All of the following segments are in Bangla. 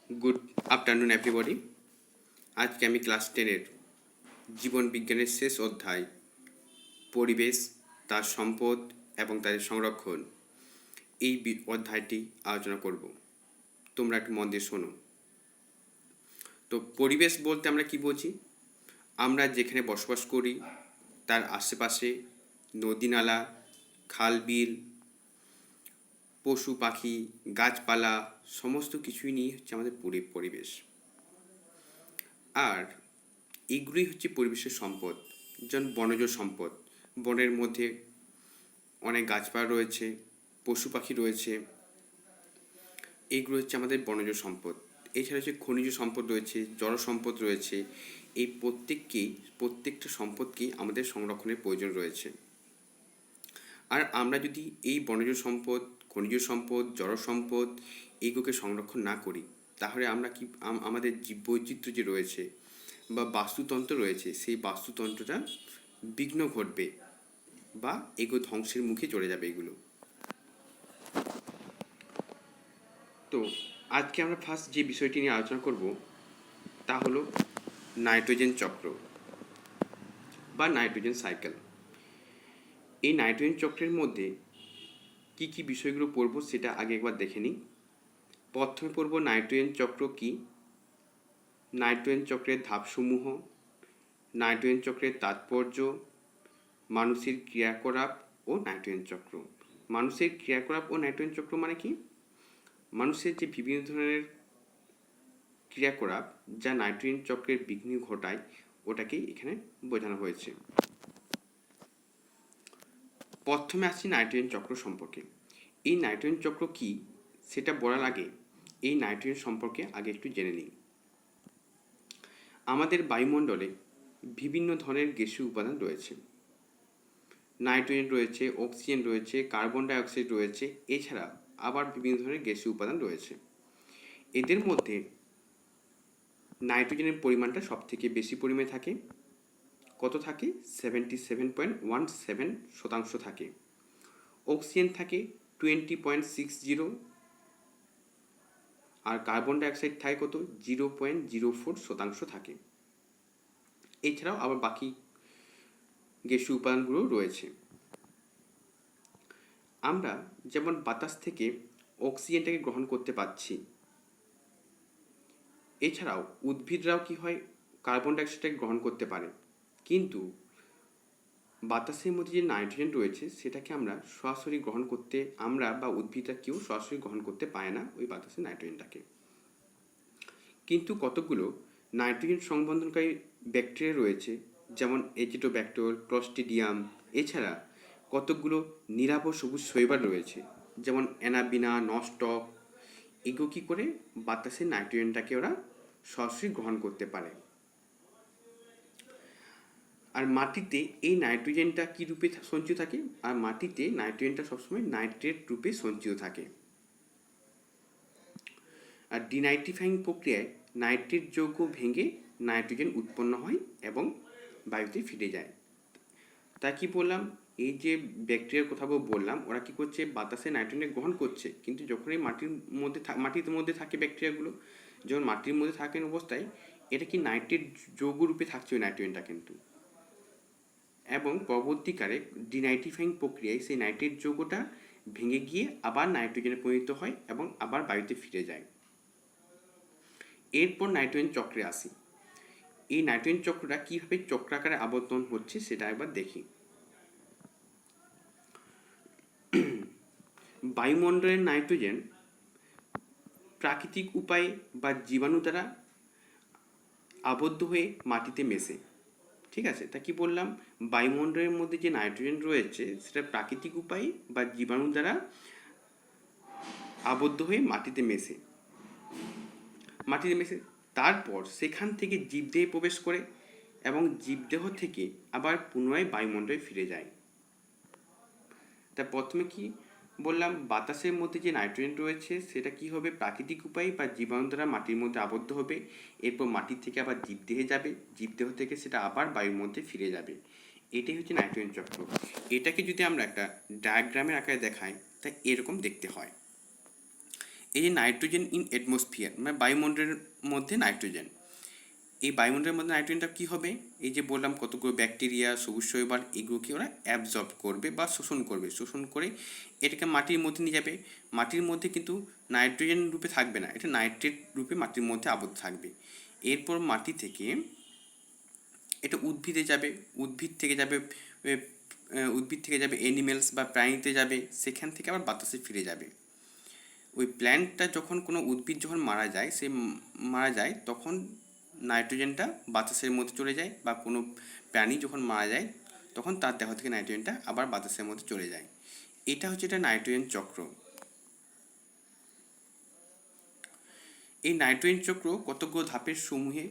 Good afternoon everybody. আজকে আমি ক্লাস 10-এর জীবন বিজ্ঞানের শেষ অধ্যায় পরিবেশ, তার সম্পদ এবং তাদের সংরক্ষণ, এই অধ্যায়টি আলোচনা করব। তোমরা একটু মন দিয়ে শোনো। তো পরিবেশ বলতে আমরা কি বুঝি? আমরা যেখানে বসবাস করি তার আশেপাশে নদী নালা, খাল বিল, পশু পাখি, গাছপালা সমস্ত কিছুই নিয়ে হচ্ছে আমাদের পরিবেশ। আর এগুলোই হচ্ছে পরিবেশের সম্পদ। যেমন বনজ সম্পদ, বনের মধ্যে অনেক গাছপালা রয়েছে, পশু পাখি রয়েছে, এইগুলো হচ্ছে আমাদের বনজ সম্পদ। এছাড়া হচ্ছে খনিজ সম্পদ রয়েছে, জল সম্পদ রয়েছে। এই প্রত্যেকটা সম্পদকেই আমাদের সংরক্ষণের প্রয়োজন রয়েছে। আর আমরা যদি এই বনজ সম্পদ, খনিজ সম্পদ, জল সম্পদ এইগুলোকে সংরক্ষণ না করি, তাহলে আমরা আমাদের জীববৈচিত্র্য যে রয়েছে বা বাস্তুতন্ত্র রয়েছে, সেই বাস্তুতন্ত্রটা বিঘ্ন ঘটবে বা এগুলো ধ্বংসের মুখে চলে যাবে এগুলো। তো আজকে আমরা ফার্স্ট যে বিষয়টি নিয়ে আলোচনা করব তা হলো নাইট্রোজেন চক্র বা নাইট্রোজেন সাইকেল। এই নাইট্রোজেন চক্রের মধ্যে কি কি বিষয়গুলো পড়ব সেটা আগে একবার দেখে নিই। প্রথমে পড়ব নাইট্রোজেন চক্র কি, নাইট্রোজেন চক্রের ধাপসমূহ, নাইট্রোজেন চক্রের তাৎপর্য, মানুষের ক্রিয়াকলাপ ও নাইট্রোজেন চক্র। মানুষের ক্রিয়াকলাপ ও নাইট্রোজেন চক্র মানে কি? মানুষের যে বিভিন্ন ধরনের ক্রিয়াকলাপ যা নাইট্রোজেন চক্রের বিঘ্ন ঘটায়, ওটাকেই এখানে বোঝানো হয়েছে। প্রথমে আসছি নাইট্রোজেন চক্র সম্পর্কে। এই নাইট্রোজেন চক্র কি সেটা বলার আগে এই নাইট্রোজেন সম্পর্কে আগে একটু জেনে নিই। আমাদের বায়ুমণ্ডলে বিভিন্ন ধরনের গ্যাসীয় উপাদান রয়েছে। নাইট্রোজেন রয়েছে, অক্সিজেন রয়েছে, কার্বন ডাইঅক্সাইড রয়েছে, এছাড়া আবার বিভিন্ন ধরনের গ্যাসীয় উপাদান রয়েছে। এদের মধ্যে নাইট্রোজেনের পরিমাণটা সব থেকে বেশি পরিমাণে থাকে। কত থাকে? 77.17% থাকে। অক্সিজেন থাকে 20.60, আর কার্বন ডাইঅক্সাইড থাকে কত? 0.04% থাকে। এছাড়াও আবার বাকি গ্যাসীয় উপাদানগুলো রয়েছে। আমরা যেমন বাতাস থেকে অক্সিজেনটাকে গ্রহণ করতে পারছি, এছাড়াও উদ্ভিদরাও কি হয়, কার্বন ডাইঅক্সাইডটাকে গ্রহণ করতে পারে, কিন্তু বাতাসের মধ্যে যে নাইট্রোজেন রয়েছে সেটাকে আমরা বা উদ্ভিদরা কেউ সরাসরি গ্রহণ করতে পারে না ওই বাতাসের নাইট্রোজেনটাকে। কিন্তু কতগুলো নাইট্রোজেন সংবন্ধনকারী ব্যাকটেরিয়া রয়েছে, যেমন এজিটোব্যাক্টর, ক্লস্ট্রিডিয়াম, এছাড়া কতগুলো নিরাপদ সবুজ শৈবাল রয়েছে, যেমন অ্যানাবিনা, নস্টক। এগুলো কী করে বাতাসের নাইট্রোজেনটাকে ওরা সরাসরি গ্রহণ করতে পারে। আর মাটিতে এই নাইট্রোজেনটা কী রূপে সঞ্চিত থাকে? আর মাটিতে নাইট্রোজেনটা সবসময় নাইট্রেট রূপে সঞ্চিত থাকে। আর ডিনাইট্রিফাইং প্রক্রিয়ায় নাইট্রেট যৌগ ভেঙে নাইট্রোজেন উৎপন্ন হয় এবং বায়ুতে ফিরে যায়। তাই কি বললাম, এই যে ব্যাকটেরিয়ার কথা বললাম, ওরা কি করছে? বাতাসে নাইট্রোজেন গ্রহণ করছে, কিন্তু যখন এই মাটির মধ্যে থাকে ব্যাকটেরিয়াগুলো, যখন মাটির মধ্যে থাকেন অবস্থায় এটা কি নাইট্রেট যৌগ রূপে থাকছে ওই নাইট্রোজেনটা কিন্তু, এবং পরবর্তীকালে ডিনাইট্রিফাইং প্রক্রিয়ায় সেই নাইট্রেট যৌগটা ভেঙে গিয়ে আবার নাইট্রোজেনে পরিণত হয় এবং আবার বায়ুতে ফিরে যায়। এরপর নাইট্রোজেন চক্রে আসি। এই নাইট্রোজেন চক্রটা কীভাবে চক্রাকারে আবর্তন হচ্ছে সেটা একবার দেখি। বায়ুমণ্ডলের নাইট্রোজেন প্রাকৃতিক উপায়ে বা জীবাণু দ্বারা আবদ্ধ হয়ে মাটিতে মেশে। ঠিক আছে, তা কি বললাম, বায়ুমণ্ডলের মধ্যে যে নাইট্রোজেন রয়েছে সেটা প্রাকৃতিক উপায়ে বা জীবাণু দ্বারা আবদ্ধ হয়ে মাটিতে মেশে। তারপর সেখান থেকে জীবদেহে প্রবেশ করে এবং জীবদেহ থেকে আবার পুনরায় বায়ুমণ্ডলে ফিরে যায়। তা প্রথমে কি বললাম, বাতাসের মধ্যে যে নাইট্রোজেন রয়েছে সেটা কি হবে? প্রাকৃতিক উপায়ে বা জীবাণু দ্বারা মাটির মধ্যে আবদ্ধ হবে, এরপর মাটির থেকে আবার জীবদেহে যাবে, জীবদেহ থেকে সেটা আবার বায়ুর মধ্যে ফিরে যাবে। এটাই হচ্ছে নাইট্রোজেন চক্র। এটাকে যদি আমরা একটা ডায়াগ্রামের আকারে দেখাই তা এরকম দেখতে হয়। এই যে নাইট্রোজেন ইন অ্যাটমসফিয়ার মানে বায়ুমণ্ডলের মধ্যে নাইট্রোজেন, এই বায়ুমণ্ডলের মধ্যে নাইট্রোজেনটা কী হবে, এই যে বললাম কতগুলো ব্যাকটেরিয়া, সবুজ শৈবাল, এগুলোকে ওরা অ্যাবজর্ব করবে বা শোষণ করবে, শোষণ করে এটাকে মাটির মধ্যে নিয়ে যাবে। মাটির মধ্যে কিন্তু নাইট্রোজেন রূপে থাকবে না, এটা নাইট্রেট রূপে মাটির মধ্যে আবদ্ধ থাকবে। এরপর মাটি থেকে এটা উদ্ভিদে যাবে, উদ্ভিদ থেকে যাবে অ্যানিমেলস বা প্রাণীতে যাবে, সেখান থেকে আবার বাতাসে ফিরে যাবে। ওই প্ল্যান্টটা যখন কোনো উদ্ভিদ যখন মারা যায় তখন নাইট্রোজেনটা বাতাসের মধ্যে চলে যায়, বা কোনো প্রাণী যখন মারা যায় তখন তার দেহ থেকে নাইট্রোজেনটা আবার বাতাসের মধ্যে চলে যায়। এটা হচ্ছে এটা নাইট্রোজেন চক্র। এই নাইট্রোজেন চক্র কতগুলো ধাপের সমূহে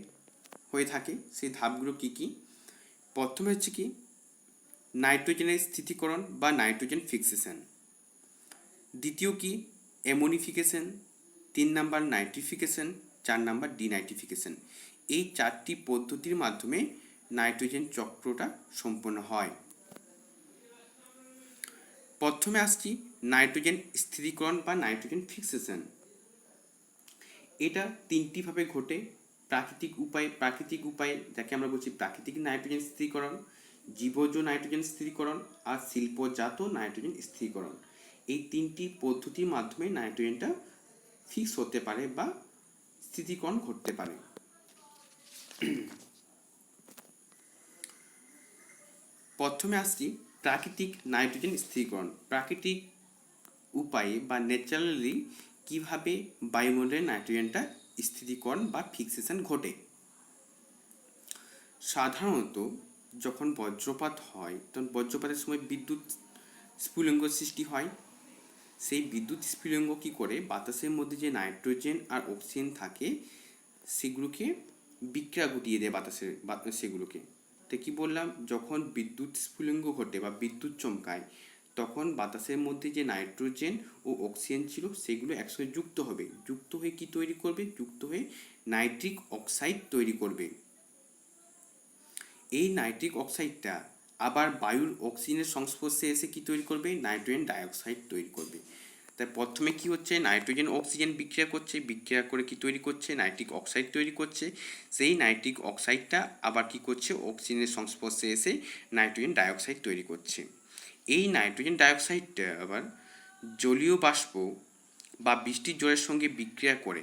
হয়ে থাকে, সেই ধাপগুলো কি কি? প্রথমে হচ্ছে কি নাইট্রোজেনের স্থিতিকরণ বা নাইট্রোজেন ফিক্সেশন, দ্বিতীয় কি ammonification, 3 number nitrification, 4 number denitrification. এই 4টি পদ্ধতির মাধ্যমে নাইট্রোজেন চক্রটা সম্পন্ন হয়। প্রথমে আসছি নাইট্রোজেন স্থিতিকরণ বা নাইট্রোজেন ফিক্সেশন। এটা 3টি ভাবে ঘটে। প্রাকৃতিক উপায়ে যাকে আমরা বলছি প্রাকৃতিক নাইট্রোজেন স্থিতিকরণ, জীবজ নাইট্রোজেন স্থিতিকরণ আর শিল্পজাত নাইট্রোজেন স্থিতিকরণ। এই 3টি পদ্ধতির মাধ্যমে নাইট্রোজেনটা ফিক্স হতে পারে বা স্থিতিকরণ ঘটতে পারে। প্রথমে আসছি প্রাকৃতিক নাইট্রোজেন স্থিতিকরণ। প্রাকৃতিক উপায়ে বা ন্যাচারালি কিভাবে বায়ুমণ্ডলের নাইট্রোজেনটা স্থিতিকরণ বা ফিক্সেশন ঘটে। সাধারণত যখন বজ্রপাত হয় তখন বজ্রপাতের সময় বিদ্যুৎ স্ফুলিঙ্গ সৃষ্টি হয়। সেই বিদ্যুৎ স্ফুলিঙ্গ কী করে বাতাসের মধ্যে যে নাইট্রোজেন আর অক্সিজেন থাকে সেগুলোকে বিক্রিয়া ঘটিয়ে দেয় সেগুলোকে। তো কী বললাম, যখন বিদ্যুৎ স্ফুলিঙ্গ ঘটে বা বিদ্যুৎ চমকায় তখন বাতাসের মধ্যে যে নাইট্রোজেন ও অক্সিজেন ছিল সেগুলো একসঙ্গে যুক্ত হয়ে কী তৈরি করবে, যুক্ত হয়ে নাইট্রিক অক্সাইড তৈরি করবে। এই নাইট্রিক অক্সাইডটা আবার বায়ুর অক্সিজেনের সংস্পর্শে এসে কী তৈরি করবে, নাইট্রোজেন ডাইঅক্সাইড তৈরি করবে। তাই প্রথমে কি হচ্ছে, নাইট্রোজেন অক্সিজেন বিক্রিয়া করছে, বিক্রিয়া করে কি তৈরি করছে, নাইট্রিক অক্সাইড তৈরি করছে। সেই নাইট্রিক অক্সাইডটা আবার কি করছে, অক্সিজেনের সংস্পর্শে এসে নাইট্রোজেন ডাইঅক্সাইড তৈরি করছে। এই নাইট্রোজেন ডাইঅক্সাইডটা আবার জলীয় বাষ্প বা বৃষ্টির জলের সঙ্গে বিক্রিয়া করে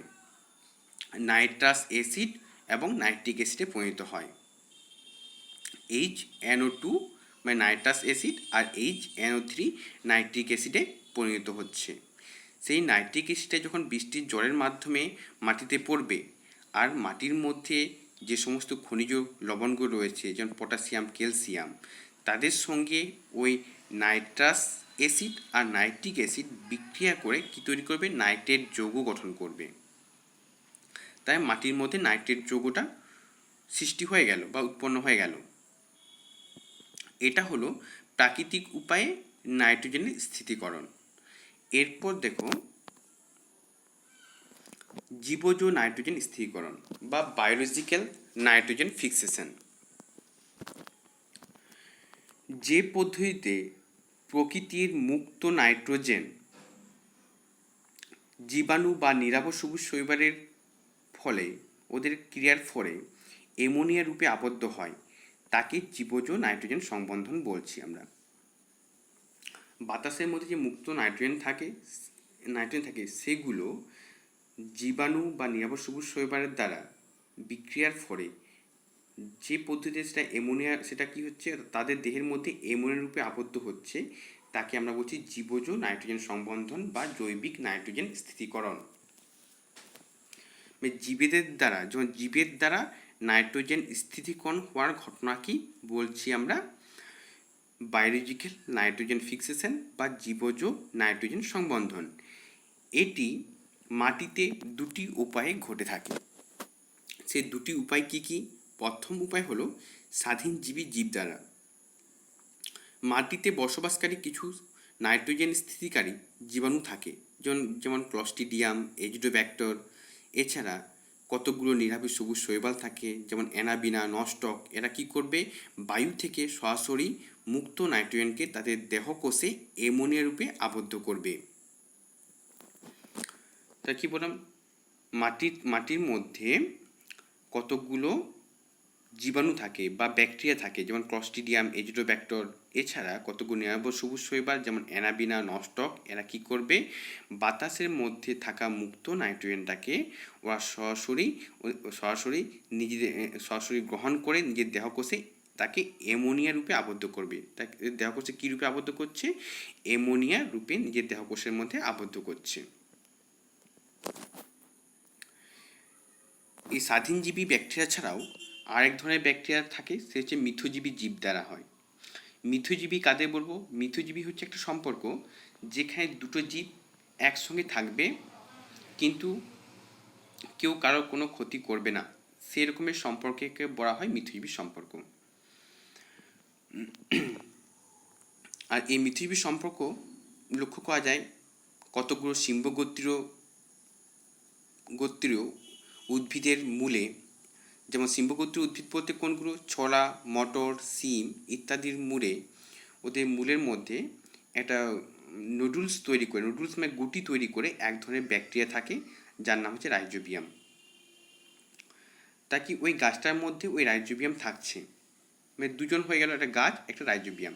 নাইট্রাস অ্যাসিড এবং নাইট্রিক অ্যাসিডে পরিণত হয়। HNO2 মানে নাইট্রাস অ্যাসিড আর HNO3 নাইট্রিক অ্যাসিডে পরিণত হচ্ছে। সেই নাইট্রিক অ্যাসিডটা যখন বৃষ্টির জলের মাধ্যমে মাটিতে পড়বে আর মাটির মধ্যে যে সমস্ত খনিজ লবণগুলো রয়েছে যেমন পটাশিয়াম, ক্যালসিয়াম, তাদের সঙ্গে ওই নাইট্রাস অ্যাসিড আর নাইট্রিক অ্যাসিড বিক্রিয়া করে কী তৈরি করবে, নাইট্রেট যৌগ গঠন করবে। তাই মাটির মধ্যে নাইট্রেট যৌগটা সৃষ্টি হয়ে গেল বা উৎপন্ন হয়ে গেল। এটা হলো প্রাকৃতিক উপায়ে নাইট্রোজেনের স্থিতিকরণ। এরপর দেখো জীবজ নাইট্রোজেন স্থিতিকরণ বা বায়োলজিক্যাল নাইট্রোজেন ফিক্সেশন। যে পদ্ধতিতে প্রকৃতির মুক্ত নাইট্রোজেন জীবাণু বা নিরাপদ সবুজ শৈবালের ফলে ওদের ক্রিয়ার ফলে অ্যামোনিয়া রূপে আবদ্ধ হয় তাকে জীবজ নাইট্রোজেন সংবন্ধন বলছি আমরা। বাতাসের মধ্যে যে মুক্ত নাইট্রোজেন থাকে সেগুলো জীবাণু বা নিরাপদ সবুজ শৈবালের দ্বারা বিক্রিয়ার ফলে যে পদ্ধতিতে সেটা কি হচ্ছে, তাদের দেহের মধ্যে অ্যামোনিয়া রূপে আবদ্ধ হচ্ছে, তাকে আমরা বলছি জীবজ নাইট্রোজেন সংবন্ধন বা জৈবিক নাইট্রোজেন স্থিতিকরণ। জীবের দ্বারা নাইট্রোজেন স্থিতিকরণ হওয়ার ঘটনা কি বলছি আমরা, বায়োলজিক্যাল নাইট্রোজেন ফিক্সেশন বা জীবজ নাইট্রোজেন সংবন্ধন। এটি মাটিতে দুটি উপায়ে ঘটে থাকে। সেই দুটি উপায় কি কি? প্রথম উপায় হলো স্বাধীনজীবী জীব দ্বারা। মাটিতে বসবাসকারী কিছু নাইট্রোজেন স্থিতিকারী জীবাণু থাকে, যেমন ক্লস্ট্রিডিয়াম, এজিডোব্যাক্টর। এছাড়া কতগুলো নিরাপদ সবুজ শৈবাল থাকে যেমন অ্যানাবিনা, নস্টক। এরা কি করবে, বায়ু থেকে সরাসরি মুক্ত নাইট্রোজেনকে তাদের দেহকোষে অ্যামোনিয়া রূপে আবদ্ধ করবে। তা কি বললাম, মাটির মধ্যে কতগুলো জীবাণু থাকে বা ব্যাকটেরিয়া থাকে, যেমন ক্লস্ট্রিডিয়াম, এজিটোব্যাক্টর, এছাড়া কতগুলো নিরাপদ সবুজ শৈবাল যেমন অ্যানাবিনা, নস্টক, এরা কী করবে, বাতাসের মধ্যে থাকা মুক্ত নাইট্রোজেনটাকে ওরা সরাসরি সরাসরি গ্রহণ করে নিজের দেহকোষে তাকে অ্যামোনিয়া রূপে আবদ্ধ করবে। তাকে দেহকোষে কী রূপে আবদ্ধ করছে? অ্যামোনিয়া রূপে নিজের দেহকোষের মধ্যে আবদ্ধ করছে। এই স্বাধীনজীবী ব্যাকটেরিয়া ছাড়াও আরেক ধরনের ব্যাকটেরিয়া থাকে, সে হচ্ছে মিথজীবী জীব দ্বারা হয়। মিথজীবী কাদের বলবো? মিথজীবী হচ্ছে একটা সম্পর্ক যেখানে দুটো জীব একসঙ্গে থাকবে কিন্তু কেউ কারোর কোনো ক্ষতি করবে না, সেরকমের সম্পর্ককে বলা হয় মিথজীবী সম্পর্ক। আর এই মিথজীবী সম্পর্ক লক্ষ্য করা যায় কতগুলো গোত্রীয় উদ্ভিদের মূলে। যেমন সিম্বগোত্রীয় উদ্ভিদ বলতে কোনগুলো? ছোলা, মটর, সিম ইত্যাদির মূলে, ওদের মূলের মধ্যে একটা নুডলস মানে গুটি তৈরি করে এক ধরনের ব্যাকটেরিয়া থাকে যার নাম হচ্ছে রাইজোবিয়াম। তা কি ওই গাছটার মধ্যে ওই রাইজোবিয়াম থাকছে, মানে দুজন হয়ে গেল, একটা গাছ একটা রাইজোবিয়াম,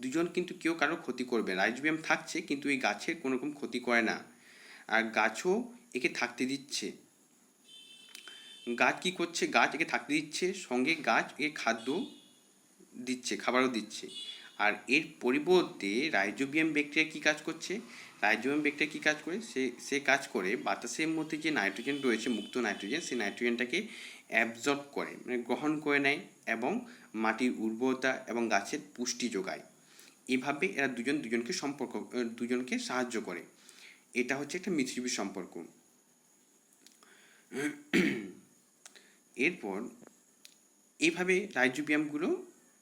দুজন কিন্তু কেউ কারোর ক্ষতি করবে, রাইজোবিয়াম থাকছে কিন্তু এই গাছের কোনো রকম ক্ষতি করে না, আর গাছও একে থাকতে দিচ্ছে। গাছ কি করছে? গাছ একে থাকতে দিচ্ছে, সঙ্গে গাছ এর খাদ্য দিচ্ছে, খাবারও দিচ্ছে। আর এর পরিবর্তে রাইজোবিয়াম ব্যাকটেরিয়া কী কাজ করছে? রাইজোবিয়াম ব্যাকটেরিয়া কী কাজ করে? সে কাজ করে বাতাসের মধ্যে যে নাইট্রোজেন রয়েছে, মুক্ত নাইট্রোজেন, সেই নাইট্রোজেনটাকে অ্যাবজর্ব করে, মানে গ্রহণ করে নেয় এবং মাটির উর্বরতা এবং গাছের পুষ্টি যোগায়। এভাবে এরা দুজনকে সাহায্য করে। এটা হচ্ছে একটা মিথজীবী সম্পর্ক। এরপর এইভাবে রাইজোবিয়ামগুলো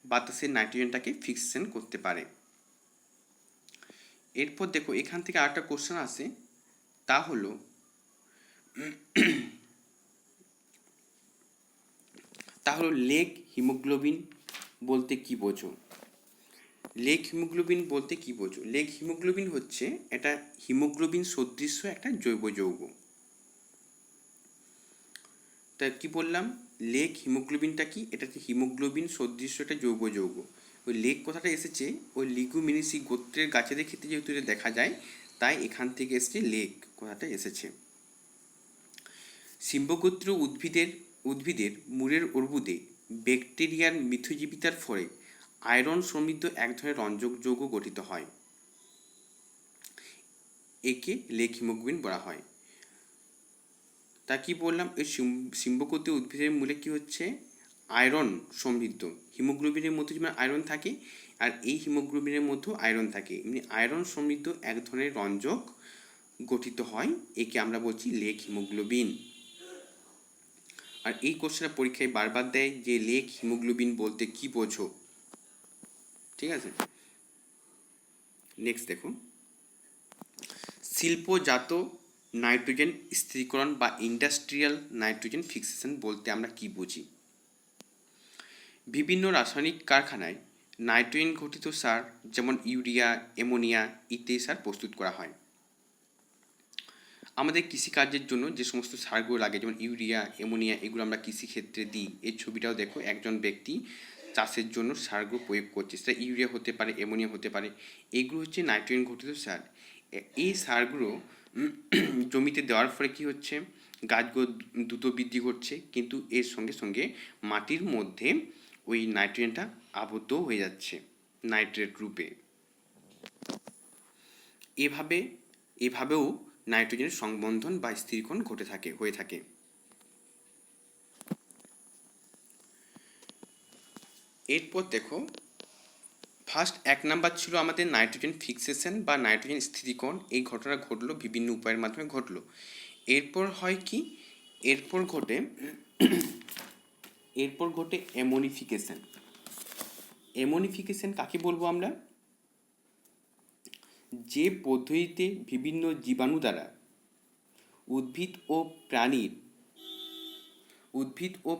বাতাসের নাইট্রোজেনটাকে ফিক্সেশন করতে পারে। এরপর দেখো এখান থেকে আরেকটা কোশ্চেন আসে, তা হলো লেগ হিমোগ্লোবিন বলতে কি বোঝো? লেগ হিমোগ্লোবিন বলতে কি বোঝো? লেগ হিমোগ্লোবিন হচ্ছে এটা হিমোগ্লোবিন সদৃশ্য একটা জৈব যৌগ। তা কি বললাম, লেগ হিমোগ্লোবিনটা কি? এটা হচ্ছে হিমোগ্লোবিন সদৃশ্য একটা জৈব যৌগ। ওই লেগ কথাটা এসেছে ওই লিগুমিনিসি গোত্রের গাছেদের ক্ষেত্রে যেহেতু এটা দেখা যায়, তাই এখান থেকে এসেছে লেগ কথাটা এসেছে। সিম্বগোত্রীয় উদ্ভিদের মূলের অর্বুদে ব্যাকটেরিয়ার মিথজীবিতার ফলে আয়রন সমৃদ্ধ এক ধরনের রঞ্জক যৌগ গঠিত হয়, একে লেগ হিমোগ্লোবিন বলা হয়। তা কি বললাম, এই সিম্বগোত্রীয় উদ্ভিদের মূলে কি হচ্ছে? আয়রন সমৃদ্ধ। হিমোগ্লোবিনের মধ্যে যেমন আয়রন থাকে, আর এই হিমোগ্লোবিনের মধ্যেও আয়রন থাকে, এমনি আয়রন সমৃদ্ধ এক ধরনের রঞ্জক গঠিত হয়, একে আমরা বলছি লেগ হিমোগ্লোবিন। আর এই কোশ্চেনটা পরীক্ষায় বারবার দেয় যে লেগ হিমোগ্লোবিন বলতে কি বোঝো? ঠিক আছে, নেক্সট দেখো, শিল্পজাত নাইট্রোজেন স্থিরীকরণ বা ইন্ডাস্ট্রিয়াল নাইট্রোজেন ফিক্সেশন বলতে আমরা কি বুঝি? বিভিন্ন রাসায়নিক কারখানায় নাইট্রোজেন ঘটিত সার যেমন ইউরিয়া, অ্যামোনিয়া ইত্যাদি সার প্রস্তুত করা হয়। আমাদের কৃষিকার্যের জন্য যে সমস্ত সারগুলো লাগে, যেমন ইউরিয়া, অ্যামোনিয়া, এগুলো আমরা কৃষিক্ষেত্রে দিই। এই ছবিটাও দেখো, একজন ব্যক্তি চাষের জন্য সারগুলো প্রয়োগ করছে, সেটা ইউরিয়া হতে পারে, অ্যামোনিয়া হতে পারে, এগুলো হচ্ছে নাইট্রোজেন ঘটিত সার। এই সারগুলো জমিতে দেওয়ার ফলে কী হচ্ছে? গাছগুলো দ্রুত বৃদ্ধি ঘটছে, কিন্তু এর সঙ্গে সঙ্গে মাটির মধ্যে ওই নাইট্রোজেনটা আবদ্ধ হয়ে যাচ্ছে নাইট্রেট রূপে। এভাবেও নাইট্রোজেনের সংবন্ধন বা স্থিরীকরণ হয়ে থাকে। এরপর দেখো, ফার্স্ট 1 নাম্বার ছিল আমাদের নাইট্রোজেন ফিক্সেশন বা নাইট্রোজেন স্থিরীকরণ। এই ঘটনা ঘটলো, বিভিন্ন উপায়ের মাধ্যমে ঘটলো। এরপর হয় কি? এরপর ঘটে অ্যামোনিফিকেশন। অ্যামোনিফিকেশন কাকে বলবো আমরা? যে পদ্ধতিতে বিভিন্ন জীবাণু দ্বারা উদ্ভিদ ও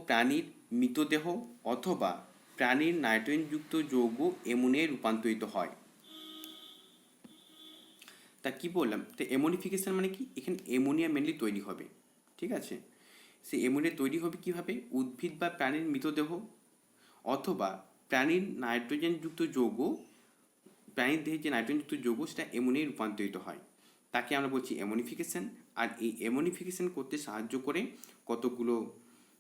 প্রাণীর মৃতদেহ অথবা প্রাণীর নাইট্রোজেনযুক্ত যৌগ অ্যামোনিয়ায় রূপান্তরিত হয়। তা কি বললাম, তো এমোনিফিকেশন মানে কি, এখানে অ্যামোনিয়া মেনলি তৈরি হবে, ঠিক আছে। সেই অ্যামোনিয়া তৈরি হবে কিভাবে, উদ্ভিদ বা প্রাণীর মৃতদেহ অথবা প্রাণীর নাইট্রোজেনযুক্ত যৌগ, প্রাণীর দেহে যে নাইট্রোজেনযুক্ত যৌগ সেটা অ্যামোনিয়ায় রূপান্তরিত হয়, তাকে আমরা বলছি অ্যামোনিফিকেশন। আর এই অ্যামোনিফিকেশন করতে সাহায্য করে কতগুলো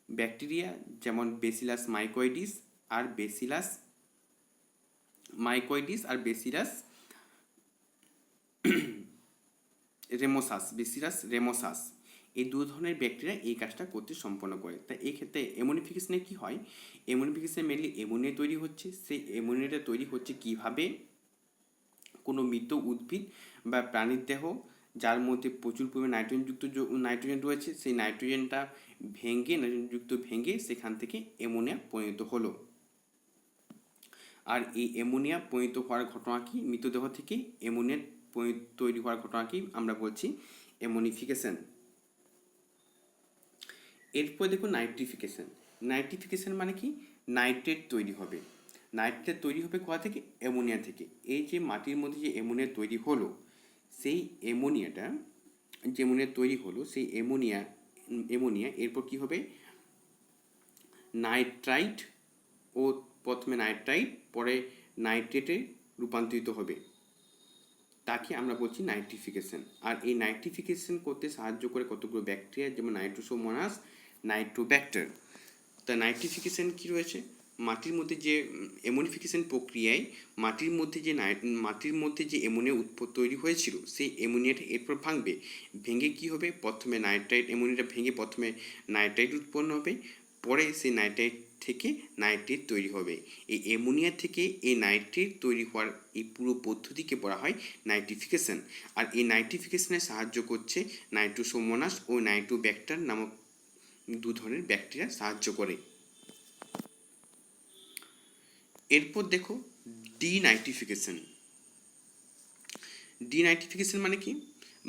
ব্যাকটেরিয়া, যেমন বেসিলাস মাইকোয়েডিস আর বেসিলাস রেমোসাস, এই দু ধরনের ব্যাকটেরিয়া এই কাজটা করতে সম্পন্ন করে। তাই এই ক্ষেত্রে অ্যামোনিফিকেশনে কি হয়, অ্যামোনিফিকেশনে মেনলি অ্যামোনিয়া তৈরি হচ্ছে। সেই অ্যামোনিয়াটা তৈরি হচ্ছে কিভাবে, কোনো মৃত উদ্ভিদ বা প্রাণীর দেহ যার মধ্যে প্রচুর পরিমাণে নাইট্রোজেন রয়েছে, সেই নাইট্রোজেনটা ভেঙে সেখান থেকে অ্যামোনিয়া পরিণত হলো। আর এই অ্যামোনিয়া পরিণত হওয়ার ঘটনা কি, মৃতদেহ থেকে অ্যামোনিয়া তৈরি হওয়ার ঘটনাকেই আমরা বলছি অ্যামোনিফিকেশন। এরপর দেখো নাইট্রিফিকেশন মানে কি, নাইট্রেট তৈরি হবে। নাইট্রেট তৈরি হবে কোথা থেকে, অ্যামোনিয়া থেকে। এই যে মাটির মধ্যে যে অ্যামোনিয়া তৈরি হলো, সেই অ্যামোনিয়া তৈরি হলো, সেই অ্যামোনিয়া এরপর কি হবে, নাইট্রাইট ও প্রথমে নাইট্রাইট পরে নাইট্রেটে রূপান্তরিত হবে, তাকে আমরা বলছি নাইট্রিফিকেশন। আর এই নাইট্রিফিকেশন করতে সাহায্য করে কতগুলো ব্যাকটেরিয়া, যেমন নাইট্রোসোমোনাস, নাইট্রোব্যাক্টার। তা নাইট্রিফিকেশন কি রয়েছে, মাটির মধ্যে যে অ্যামোনিফিকেশন প্রক্রিয়ায় মাটির মধ্যে যে অ্যামোনিয়া তৈরি হয়েছিল, সেই অ্যামোনিয়াটা এরপর ভেঙে কি হবে, প্রথমে অ্যামোনিয়াটা ভেঙে প্রথমে নাইট্রাইট উৎপন্ন হবে, পরে সেই নাইট্রাইট থেকে নাইট্রেট তৈরি হবে। এই অ্যামোনিয়া থেকে এই নাইট্রেট তৈরি হওয়ার এই পুরো পদ্ধতিকে বলা হয় নাইট্রিফিকেশন। আর এই নাইট্রিফিকেশনে সাহায্য করছে নাইট্রোসোমোনাস ও নাইট্রোব্যাক্টার নামক দু ধরনের ব্যাকটেরিয়া সাহায্য করে। এরপর দেখো ডিনাইট্রিফিকেশন মানে কি,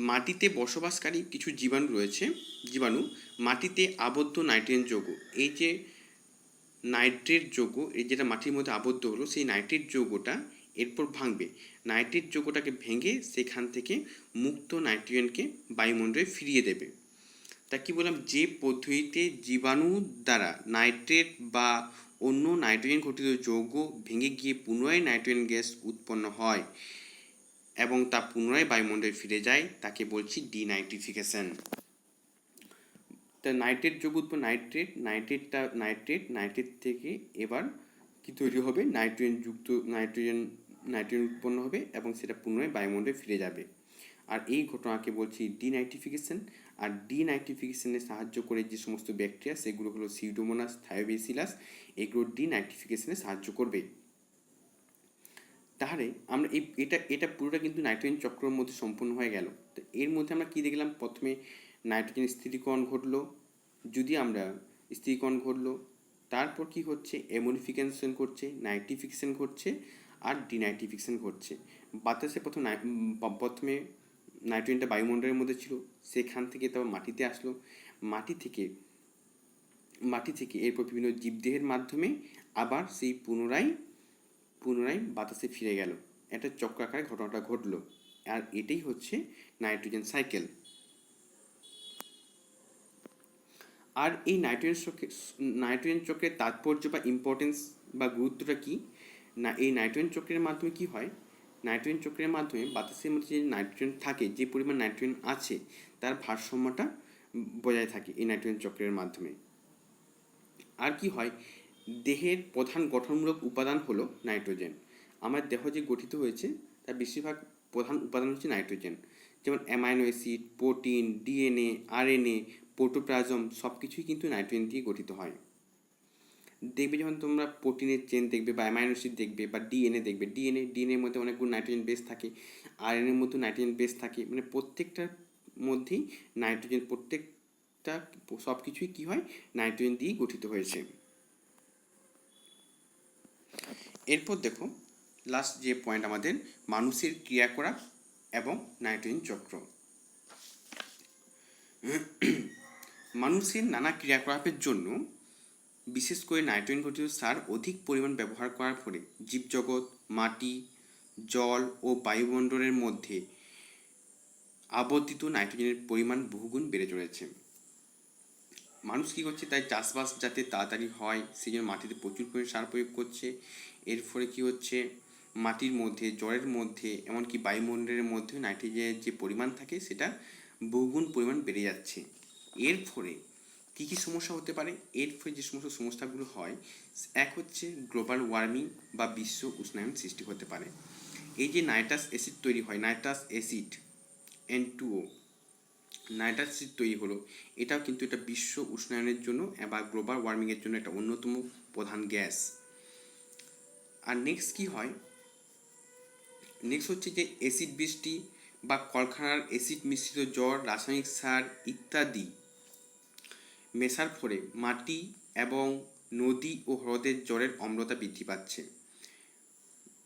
মাটিতে বসবাসকারী কিছু জীবাণু মাটিতে আবদ্ধ নাইট্রোজেন যৌগ, এই যে নাইট্রেট যৌগ, এই যেটা মাটির মধ্যে আবদ্ধ হলো, সেই নাইট্রেট যৌগটা এরপর নাইট্রেট যৌগটাকে ভেঙে সেখান থেকে মুক্ত নাইট্রোজেনকে বায়ুমণ্ডলে ফিরিয়ে দেবে। তা কি বললাম, যে পদ্ধতিতে জীবাণু দ্বারা নাইট্রেট বা অন্য নাইট্রোজেন ঘটিত যৌগ ভেঙে গিয়ে পুনরায় নাইট্রোজেন গ্যাস উৎপন্ন হয় এবং তা পুনরায় বায়ুমণ্ডলে ফিরে যায়, তাকে বলছি ডিনাইট্রিফিকেশন। তা নাইট্রেট যৌগ নাইট্রেট থেকে এবার কি তৈরি হবে, নাইট্রোজেন উৎপন্ন হবে এবং সেটা পুনরায় বায়ুমণ্ডলে ফিরে যাবে। আর এই ঘটনাকে বলছি ডিনাইট্রিফিকেশন। আর ডিনাইট্রিফিকেশনে সাহায্য করে যে সমস্ত ব্যাকটেরিয়া, সেগুলো হলো সিউডোমোনাস, থায়োবেসিলাস, এগুলো ডিনাইট্রিফিকেশনে সাহায্য করবে। তাহলে আমরা এটা পুরোটা কিন্তু নাইট্রোজেন চক্রের মধ্যে সম্পূর্ণ হয়ে গেল। তো এর মধ্যে আমরা কি দেখলাম, প্রথমে নাইট্রোজেন স্থিরীকরণ ঘটলো, তারপর কি হচ্ছে, অ্যামোনিফিকেশন ঘটছে, নাইট্রিফিকেশন ঘটছে আর ডিনাইট্রিফিকেশন ঘটছে। বাতাসে প্রথমে নাইট্রোজেনটা বায়ুমণ্ডলের মধ্যে ছিল, সেখান থেকে তারপর মাটিতে আসলো, মাটি থেকে এরপর বিভিন্ন জীবদেহের মাধ্যমে আবার সেই পুনরায় বাতাসে ফিরে গেল। একটা চক্রাকারে ঘটনাটা ঘটলো। আর এটাই হচ্ছে নাইট্রোজেন সাইকেল। আর এই নাইট্রোজেন চক্রের তাৎপর্য বা ইম্পর্টেন্স বা গুরুত্বটা কি না, এই নাইট্রোজেন চক্রের মাধ্যমে কি হয়, নাইট্রোজেন চক্রের মাধ্যমে বাতাসের মধ্যে যে নাইট্রোজেন থাকে, যে পরিমাণ নাইট্রোজেন আছে তার ভারসাম্যটা বজায় থাকে এই নাইট্রোজেন চক্রের মাধ্যমে। আর কি হয়, দেহের প্রধান গঠনমূলক উপাদান হলো নাইট্রোজেন। আমার দেহ যে গঠিত হয়েছে তার বেশিরভাগ প্রধান উপাদান হচ্ছে নাইট্রোজেন, যেমন amino acid, protein, DNA, RNA, protoplasm সব কিছুই কিন্তু নাইট্রোজেন দিয়ে গঠিত হয়। দেখবে যখন তোমরা প্রোটিনের চেন দেখবে বা অ্যামাইনো অ্যাসিড দেখবে বা ডিএনএ দেখবে, ডিএনএর মধ্যে অনেকগুলো নাইট্রোজেন বেস থাকে, আরএনএর মধ্যে নাইট্রোজেন বেস থাকে, মানে প্রত্যেকটার মধ্যেই নাইট্রোজেন, প্রত্যেকটা সব কিছুই কী হয়, নাইট্রোজেন দিয়েই গঠিত হয়েছে। এরপর দেখো লাস্ট যে পয়েন্ট আমাদের, মানুষের ক্রিয়াকলাপ এবং নাইট্রোজেন চক্র। মানুষের নানা ক্রিয়াকলাপের জন্য বিশেষ করে নাইট্রোজেন ঘটিত সার অধিক পরিমাণ ব্যবহার করার ফলে জীবজগৎ, মাটি, জল ও বায়ুমণ্ডলের মধ্যে আবর্তিত নাইট্রোজেনের পরিমাণ বহুগুণ বেড়ে চলেছে। মানুষ কী করছে, তাই চাষবাস যাতে তাড়াতাড়ি হয় সেই জন্য মাটিতে প্রচুর পরিমাণে সার প্রয়োগ করছে। এর ফলে কী হচ্ছে, মাটির মধ্যে, জলের মধ্যে, এমনকি বায়ুমণ্ডলের মধ্যে নাইট্রোজেনের যে পরিমাণ থাকে সেটা বহুগুণ পরিমাণ বেড়ে যাচ্ছে। এর ফলে কী কী সমস্যা হতে পারে? এর ফলে যে সমস্ত সমস্যাগুলো হয়, এক হচ্ছে গ্লোবাল ওয়ার্মিং বা বিশ্ব উষ্ণায়ন সৃষ্টি হতে পারে। এই যে নাইট্রাস অ্যাসিড তৈরি হয়, nitrous acid N2O, nitrous acid তৈরি হলো, এটাও কিন্তু এটা বিশ্ব উষ্ণায়নের জন্য বা গ্লোবাল ওয়ার্মিংয়ের জন্য একটা অন্যতম প্রধান গ্যাস। আর নেক্সট কী হয়, নেক্সট হচ্ছে যে অ্যাসিড বৃষ্টি বা কলকারখানার অ্যাসিড মিশ্রিত জল, রাসায়নিক সার ইত্যাদি মেশার ফলে মাটি এবং নদী ও হ্রদের জলের অম্লতা বৃদ্ধি পাচ্ছে।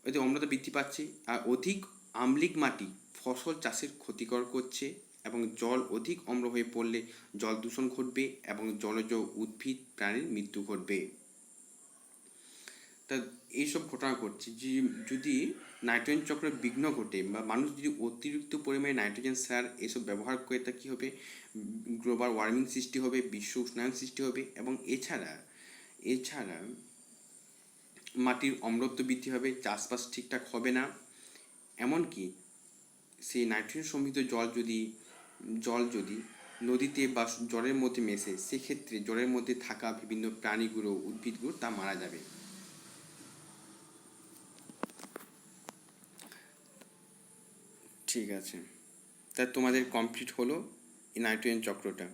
এতে অম্লতা বৃদ্ধি পাচ্ছে আর অধিক আম্লিক মাটি ফসল চাষের ক্ষতিকর করছে এবং জল অধিক অম্ল হয়ে পড়লে জল দূষণ ঘটবে এবং জলজ উদ্ভিদ প্রাণীর মৃত্যু ঘটবে। তা এইসব ঘটনা ঘটছে যে যদি নাইট্রোজেন চক্রের বিঘ্ন ঘটে বা মানুষ যদি অতিরিক্ত পরিমাণে নাইট্রোজেন সার এসব ব্যবহার করে, তা কী হবে, গ্লোবাল ওয়ার্মিং সৃষ্টি হবে, বিশ্ব উষ্ণায়ন সৃষ্টি হবে এবং এছাড়া মাটির অম্লত্ব বৃদ্ধি হবে, চাষবাস ঠিকঠাক হবে না। এমনকি সেই নাইট্রোজেন সমৃদ্ধ জল যদি নদীতে বা জলের মধ্যে মেশে, সেক্ষেত্রে জলের মধ্যে থাকা বিভিন্ন প্রাণীগুলো, উদ্ভিদগুলো তা মারা যাবে। ঠিক আছে, তা তোমাদের কমপ্লিট হলো এই নাইট্রোজেন চক্রটা।